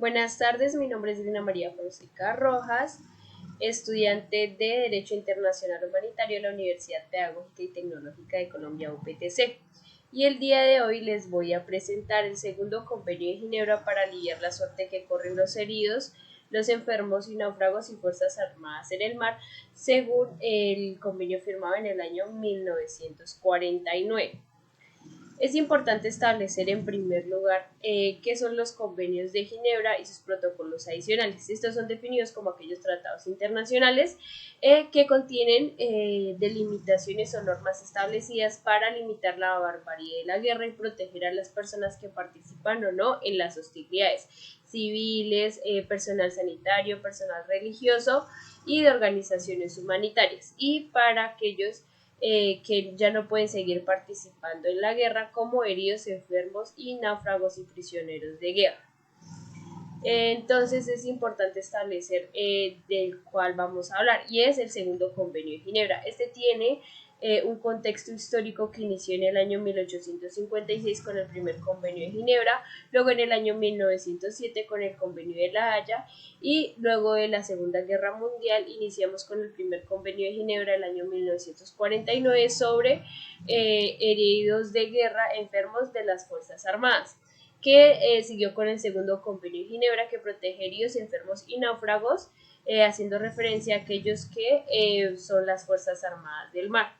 Buenas tardes, mi nombre es Dina María Fonseca Rojas, estudiante de Derecho Internacional Humanitario de la Universidad Pedagógica y Tecnológica de Colombia, UPTC. Y el día de hoy les voy a presentar el segundo convenio de Ginebra para aliviar la suerte que corren los heridos, los enfermos y náufragos y fuerzas armadas en el mar, según el convenio firmado en el año 1949. Es importante establecer en primer lugar qué son los convenios de Ginebra y sus protocolos adicionales. Estos son definidos como aquellos tratados internacionales que contienen delimitaciones o normas establecidas para limitar la barbarie de la guerra y proteger a las personas que participan o no en las hostilidades civiles, personal sanitario, personal religioso y de organizaciones humanitarias, y para aquellos que ya no pueden seguir participando en la guerra, como heridos, enfermos y náufragos y prisioneros de guerra. Entonces es importante establecer del cual vamos a hablar, y es el segundo convenio de Ginebra. Este tiene un contexto histórico que inició en el año 1856 con el primer convenio de Ginebra, luego en el año 1907 con el convenio de La Haya, y luego de la Segunda Guerra Mundial iniciamos con el primer convenio de Ginebra del año 1949 sobre heridos de guerra, enfermos de las Fuerzas Armadas, que siguió con el segundo convenio de Ginebra, que protege heridos, enfermos y náufragos, haciendo referencia a aquellos que son las Fuerzas Armadas del Mar.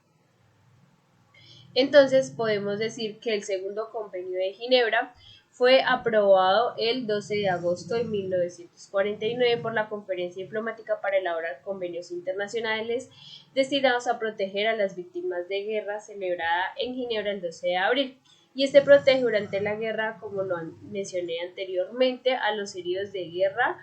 Entonces podemos decir que el segundo convenio de Ginebra fue aprobado el 12 de agosto de 1949 por la Conferencia Diplomática para elaborar convenios internacionales destinados a proteger a las víctimas de guerra, celebrada en Ginebra el 12 de abril. Y este protege durante la guerra, como lo mencioné anteriormente, a los heridos de guerra,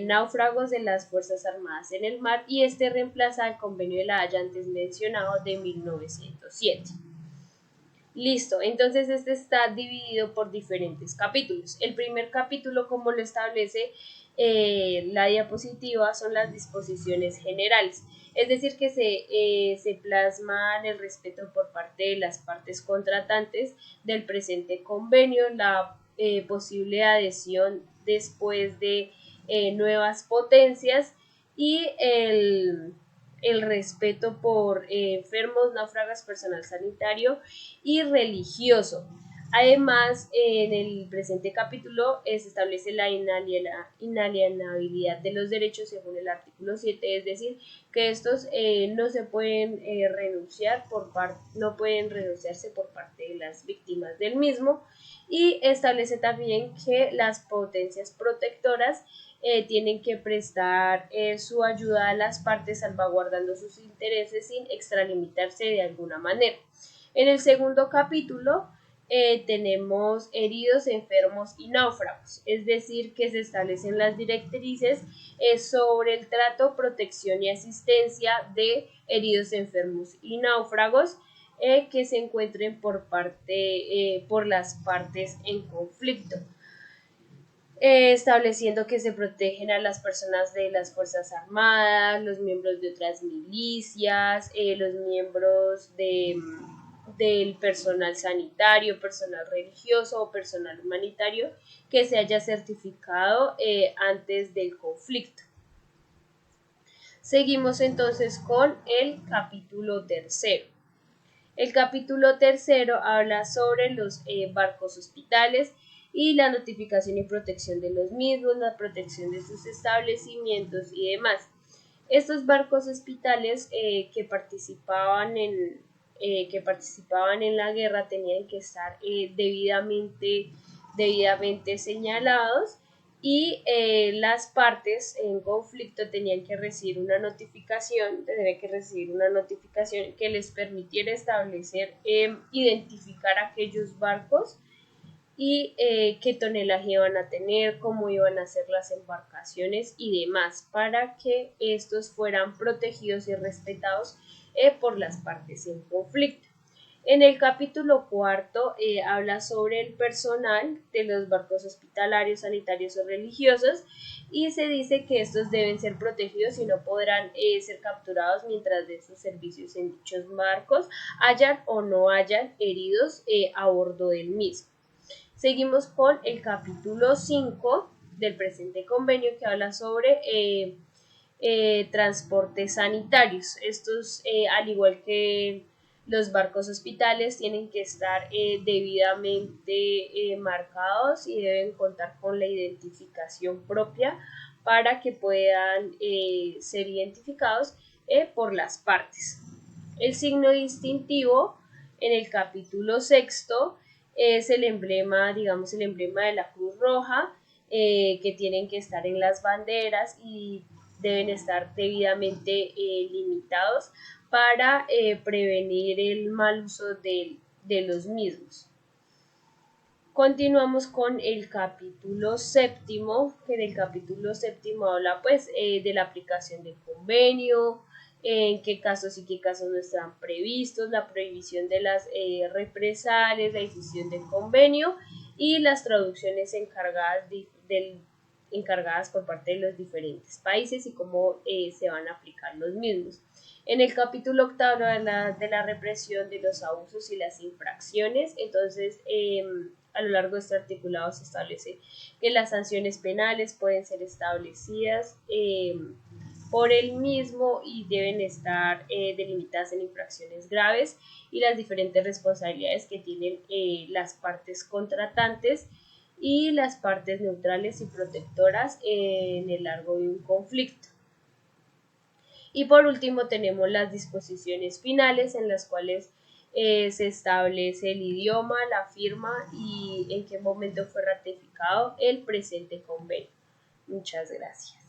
náufragos de las Fuerzas Armadas en el mar, y este reemplaza el convenio de La Haya antes mencionado de 1907. Listo, entonces este está dividido por diferentes capítulos. El primer capítulo, como lo establece la diapositiva, son las disposiciones generales, es decir, que se plasman el respeto por parte de las partes contratantes del presente convenio, la posible adhesión después de nuevas potencias, y el respeto por enfermos, náufragos, personal sanitario y religioso. Además, en el presente capítulo se establece la inalienabilidad de los derechos según el artículo 7, es decir, que estos no se pueden no pueden renunciarse por parte de las víctimas del mismo, y establece también que las potencias protectoras tienen que prestar su ayuda a las partes salvaguardando sus intereses sin extralimitarse de alguna manera. En el segundo capítulo tenemos heridos, enfermos y náufragos, es decir, que se establecen las directrices sobre el trato, protección y asistencia de heridos, enfermos y náufragos que se encuentren por las partes en conflicto. Estableciendo que se protegen a las personas de las Fuerzas Armadas, los miembros de otras milicias, los miembros del personal sanitario, personal religioso o personal humanitario que se haya certificado antes del conflicto. Seguimos entonces con el capítulo tercero. El capítulo tercero habla sobre los barcos hospitales y la notificación y protección de los mismos, la protección de sus establecimientos y demás. Estos barcos hospitales que participaban en la guerra tenían que estar debidamente señalados, y las partes en conflicto tenían que recibir una notificación que les permitiera establecer, identificar aquellos barcos y qué tonelaje iban a tener, cómo iban a ser las embarcaciones y demás, para que estos fueran protegidos y respetados por las partes en conflicto. En el capítulo cuarto habla sobre el personal de los barcos hospitalarios, sanitarios o religiosos, y se dice que estos deben ser protegidos y no podrán ser capturados mientras den sus servicios en dichos barcos, hayan o no hayan heridos a bordo del mismo. Seguimos con el capítulo 5, del presente convenio, que habla sobre transportes sanitarios. Estos, al igual que los barcos hospitales, tienen que estar debidamente marcados y deben contar con la identificación propia para que puedan ser identificados por las partes. El signo distintivo en el capítulo sexto es el emblema, digamos, el emblema de la Cruz Roja, que tienen que estar en las banderas y deben estar debidamente limitados para prevenir el mal uso de los mismos. Continuamos con el capítulo séptimo, que en el capítulo séptimo habla pues de la aplicación del convenio, en qué casos y qué casos no están previstos, la prohibición de las represalias, la difusión del convenio y las traducciones encargadas por parte de los diferentes países y cómo se van a aplicar los mismos. En el capítulo octavo habla de la represión de los abusos y las infracciones. Entonces, a lo largo de este articulado se establece que las sanciones penales pueden ser establecidas por el mismo y deben estar delimitadas en infracciones graves y las diferentes responsabilidades que tienen las partes contratantes y las partes neutrales y protectoras en el largo de un conflicto. Y por último tenemos las disposiciones finales en las cuales se establece el idioma, la firma y en qué momento fue ratificado el presente convenio. Muchas gracias.